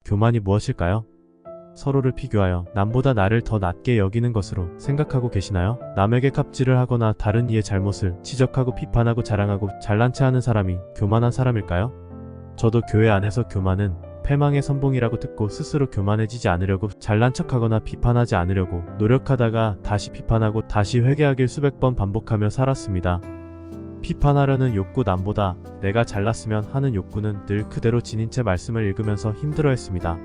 교만이 무엇일까요? 서로를 비교하여 남보다 나를 더 낮게 여기는 것으로 생각하고 계시나요? 남에게 갑질을 하거나 다른 이의 잘못을 지적하고 비판하고 자랑하고 잘난 체 하는 사람이 교만한 사람일까요? 저도 교회 안에서 교만은 패망의 선봉이라고 듣고 스스로 교만해지지 않으려고 잘난 척하거나 비판하지 않으려고 노력하다가 다시 비판하고 다시 회개하길 수백 번 반복하며 살았습니다. 비판하려는 욕구 남보다 내가 잘났으면 하는 욕구는 늘 그대로 지닌 채 말씀을 읽으면서 힘들어했습니다.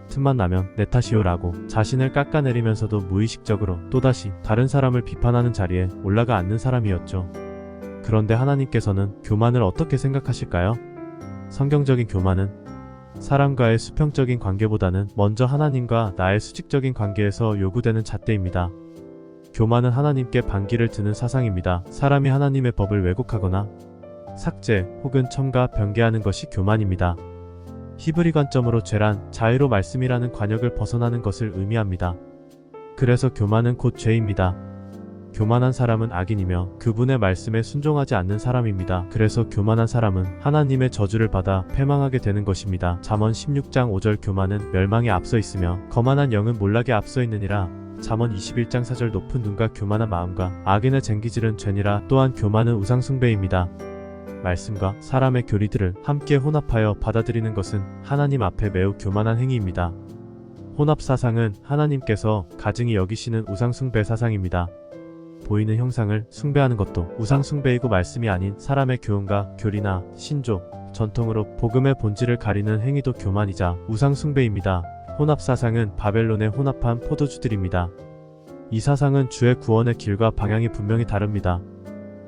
틈만 나면 내 탓이요 라고 자신을 깎아내리면서도 무의식적으로 또다시 다른 사람을 비판하는 자리에 올라가 앉는 사람이었죠. 그런데 하나님께서는 교만을 어떻게 생각하실까요? 성경적인 교만은 사람과의 수평적인 관계보다는 먼저 하나님과 나의 수직적인 관계에서 요구되는 잣대입니다. 교만은 하나님께 반기를 드는 사상입니다. 사람이 하나님의 법을 왜곡하거나 삭제 혹은 첨가 변개하는 것이 교만입니다. 히브리 관점으로 죄란 자유로 말씀이라는 관역을 벗어나는 것을 의미합니다. 그래서 교만은 곧 죄입니다. 교만한 사람은 악인이며 그분의 말씀에 순종하지 않는 사람입니다. 그래서 교만한 사람은 하나님의 저주를 받아 패망하게 되는 것입니다. 잠언 16장 5절 교만은 멸망에 앞서 있으며 거만한 영은 몰락에 앞서 있느니라. 잠언 21장 4절 높은 눈과 교만한 마음과 악인의 쟁기질은 죄니라. 또한 교만은 우상숭배입니다. 말씀과 사람의 교리들을 함께 혼합하여 받아들이는 것은 하나님 앞에 매우 교만한 행위입니다. 혼합사상은 하나님께서 가증히 여기시는 우상숭배 사상입니다. 보이는 형상을 숭배하는 것도 우상숭배이고 말씀이 아닌 사람의 교훈과 교리나 신조, 전통으로 복음의 본질을 가리는 행위도 교만이자 우상숭배입니다. 혼합사상은 바벨론의 혼합한 포도주들입니다. 이 사상은 주의 구원의 길과 방향이 분명히 다릅니다.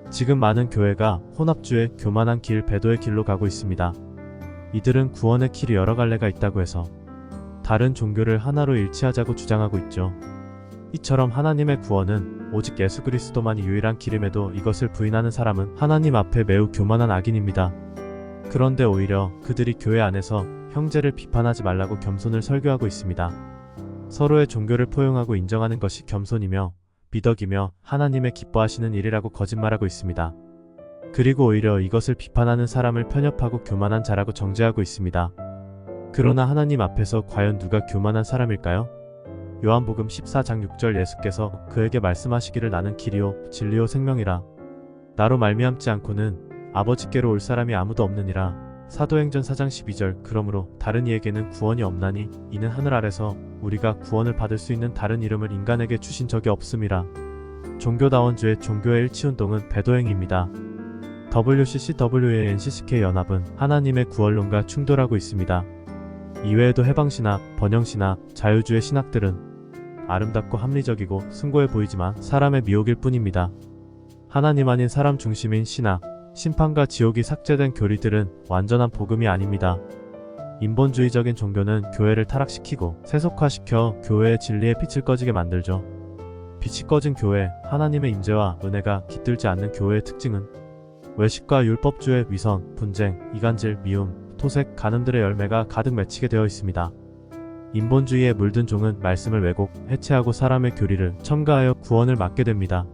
지금 많은 교회가 혼합주의 교만한 길, 배도의 길로 가고 있습니다. 이들은 구원의 길이 여러 갈래가 있다고 해서 다른 종교를 하나로 일치하자고 주장하고 있죠. 이처럼 하나님의 구원은 오직 예수 그리스도만이 유일한 길임에도 이것을 부인하는 사람은 하나님 앞에 매우 교만한 악인입니다. 그런데 오히려 그들이 교회 안에서 형제를 비판하지 말라고 겸손을 설교하고 있습니다. 서로의 종교를 포용하고 인정하는 것이 겸손이며 미덕이며 하나님의 기뻐하시는 일이라고 거짓말하고 있습니다. 그리고 오히려 이것을 비판하는 사람을 편협하고 교만한 자라고 정죄하고 있습니다. 그러나 하나님 앞에서 과연 누가 교만한 사람일까요? 요한복음 14장 6절 예수께서 그에게 말씀하시기를 나는 길이요 진리요 생명이라. 나로 말미암지 않고는 아버지께로 올 사람이 아무도 없느니라. 사도행전 4장 12절 그러므로 다른 이에게는 구원이 없나니 이는 하늘 아래서 우리가 구원을 받을 수 있는 다른 이름을 인간에게 주신 적이 없음이라. 종교다원주의 종교의 일치운동은 배도행위입니다. WCCW의 NCCK 연합은 하나님의 구원론과 충돌하고 있습니다. 이외에도 해방신학, 번영신학, 자유주의 신학들은 아름답고 합리적이고 숭고해 보이지만 사람의 미혹일 뿐입니다. 하나님 아닌 사람 중심인 신학, 심판과 지옥이 삭제된 교리들은 완전한 복음이 아닙니다. 인본주의적인 종교는 교회를 타락시키고 세속화시켜 교회의 진리의 빛을 꺼지게 만들죠. 빛이 꺼진 교회, 하나님의 임재와 은혜가 깃들지 않는 교회의 특징은 외식과 율법주의 위선, 분쟁, 이간질, 미움, 토색, 간음들의 열매가 가득 맺히게 되어 있습니다. 인본주의에 물든 종은 말씀을 왜곡, 해체하고 사람의 교리를 첨가하여 구원을 막게 됩니다.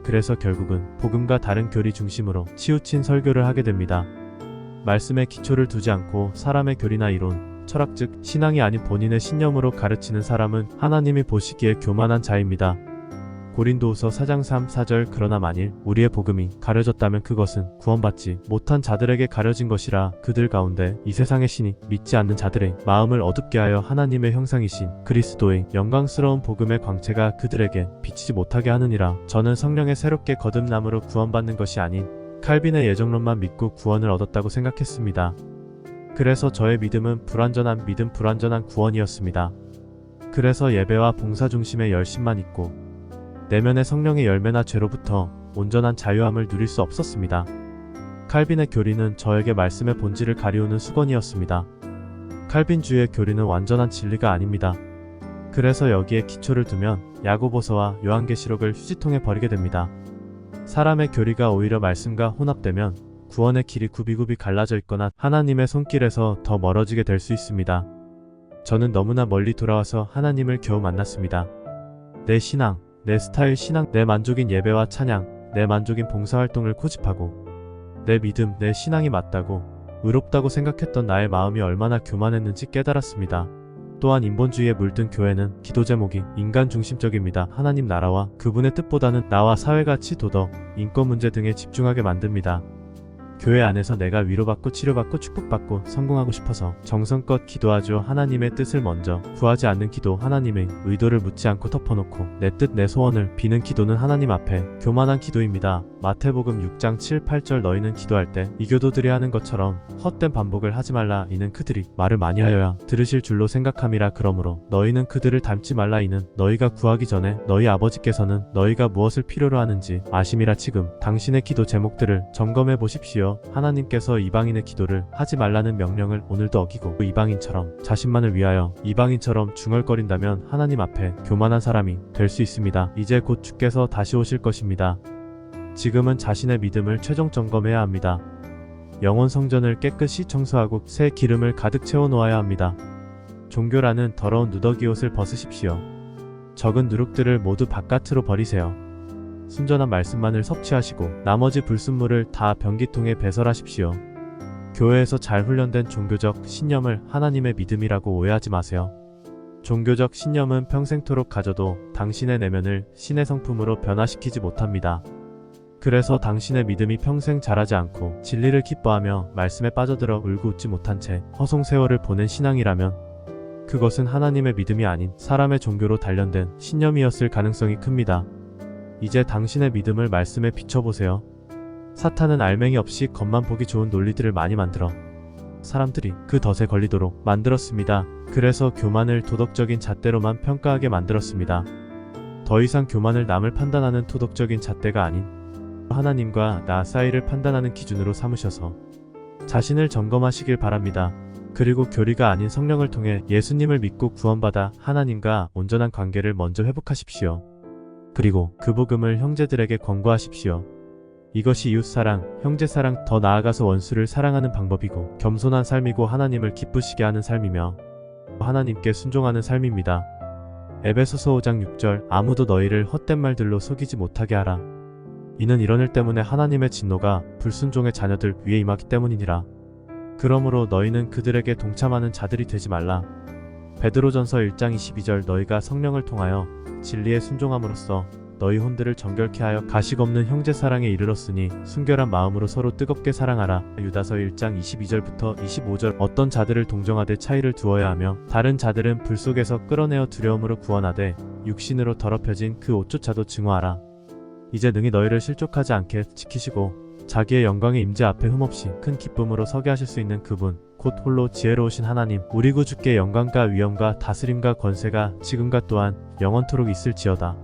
그래서 결국은 복음과 다른 교리 중심으로 치우친 설교를 하게 됩니다. 말씀에 기초를 두지 않고 사람의 교리나 이론, 철학 즉 신앙이 아닌 본인의 신념으로 가르치는 사람은 하나님이 보시기에 교만한 자입니다. 고린도후서 4장 3, 4절 그러나 만일 우리의 복음이 가려졌다면 그것은 구원받지 못한 자들에게 가려진 것이라. 그들 가운데 이 세상의 신이 믿지 않는 자들의 마음을 어둡게 하여 하나님의 형상이신 그리스도의 영광스러운 복음의 광채가 그들에게 비치지 못하게 하느니라. 저는 성령의 새롭게 거듭남으로 구원받는 것이 아닌 칼빈의 예정론만 믿고 구원을 얻었다고 생각했습니다. 그래서 저의 믿음은 불완전한 믿음, 불완전한 구원이었습니다. 그래서 예배와 봉사 중심의 열심만 있고 내면의 성령의 열매나 죄로부터 온전한 자유함을 누릴 수 없었습니다. 칼빈의 교리는 저에게 말씀의 본질을 가리우는 수건이었습니다. 칼빈주의 교리는 완전한 진리가 아닙니다. 그래서 여기에 기초를 두면 야고보서와 요한계시록을 휴지통에 버리게 됩니다. 사람의 교리가 오히려 말씀과 혼합되면 구원의 길이 굽이굽이 갈라져 있거나 하나님의 손길에서 더 멀어지게 될 수 있습니다. 저는 너무나 멀리 돌아와서 하나님을 겨우 만났습니다. 내 신앙, 내 스타일 신앙, 내 만족인 예배와 찬양, 내 만족인 봉사활동을 고집하고 내 믿음, 내 신앙이 맞다고 의롭다고 생각했던 나의 마음이 얼마나 교만했는지 깨달았습니다. 또한 인본주의에 물든 교회는 기도 제목이 인간 중심적입니다. 하나님 나라와 그분의 뜻보다는 나와 사회가치, 도덕, 인권 문제 등에 집중하게 만듭니다. 교회 안에서 내가 위로받고 치료받고 축복받고 성공하고 싶어서 정성껏 기도하죠. 하나님의 뜻을 먼저 구하지 않는 기도, 하나님의 의도를 묻지 않고 덮어놓고 내 뜻 내 소원을 비는 기도는 하나님 앞에 교만한 기도입니다. 마태복음 6장 7, 8절 너희는 기도할 때 이교도들이 하는 것처럼 헛된 반복을 하지 말라. 이는 그들이 말을 많이 하여야 들으실 줄로 생각함이라. 그러므로 너희는 그들을 닮지 말라. 이는 너희가 구하기 전에 너희 아버지께서는 너희가 무엇을 필요로 하는지 아심이라. 지금 당신의 기도 제목들을 점검해 보십시오. 하나님께서 이방인의 기도를 하지 말라는 명령을 오늘도 어기고 이방인처럼 자신만을 위하여 이방인처럼 중얼거린다면 하나님 앞에 교만한 사람이 될 수 있습니다. 이제 곧 주께서 다시 오실 것입니다. 지금은 자신의 믿음을 최종 점검해야 합니다. 영혼 성전을 깨끗이 청소하고 새 기름을 가득 채워 놓아야 합니다. 종교라는 더러운 누더기 옷을 벗으십시오. 적은 누룩들을 모두 바깥으로 버리세요. 순전한 말씀만을 섭취하시고 나머지 불순물을 다 변기통에 배설하십시오. 교회에서 잘 훈련된 종교적 신념을 하나님의 믿음이라고 오해하지 마세요. 종교적 신념은 평생토록 가져도 당신의 내면을 신의 성품으로 변화시키지 못합니다. 그래서 당신의 믿음이 평생 자라지 않고 진리를 기뻐하며 말씀에 빠져들어 울고 웃지 못한 채 허송세월을 보낸 신앙이라면 그것은 하나님의 믿음이 아닌 사람의 종교로 단련된 신념이었을 가능성이 큽니다. 이제 당신의 믿음을 말씀에 비춰보세요. 사탄은 알맹이 없이 겉만 보기 좋은 논리들을 많이 만들어 사람들이 그 덫에 걸리도록 만들었습니다. 그래서 교만을 도덕적인 잣대로만 평가하게 만들었습니다. 더 이상 교만을 남을 판단하는 도덕적인 잣대가 아닌 하나님과 나 사이를 판단하는 기준으로 삼으셔서 자신을 점검하시길 바랍니다. 그리고 교리가 아닌 성령을 통해 예수님을 믿고 구원받아 하나님과 온전한 관계를 먼저 회복하십시오. 그리고 그 복음을 형제들에게 권고하십시오. 이것이 이웃사랑, 형제사랑, 더 나아가서 원수를 사랑하는 방법이고 겸손한 삶이고 하나님을 기쁘시게 하는 삶이며 하나님께 순종하는 삶입니다. 에베소서 5장 6절 아무도 너희를 헛된 말들로 속이지 못하게 하라. 이는 이런 일 때문에 하나님의 진노가 불순종의 자녀들 위에 임하기 때문이니라. 그러므로 너희는 그들에게 동참하는 자들이 되지 말라. 베드로전서 1장 22절 너희가 성령을 통하여 진리에 순종함으로써 너희 혼들을 정결케 하여 가식 없는 형제 사랑에 이르렀으니 순결한 마음으로 서로 뜨겁게 사랑하라. 유다서 1장 22절부터 25절 어떤 자들을 동정하되 차이를 두어야 하며 다른 자들은 불 속에서 끌어내어 두려움으로 구원하되 육신으로 더럽혀진 그 옷조차도 증오하라. 이제 능히 너희를 실족하지 않게 지키시고 자기의 영광의 임재 앞에 흠없이 큰 기쁨으로 서게 하실 수 있는 그분 곧 홀로 지혜로우신 하나님 우리 구 주께 영광과 위엄과 다스림과 권세가 지금과 또한 영원토록 있을지어다.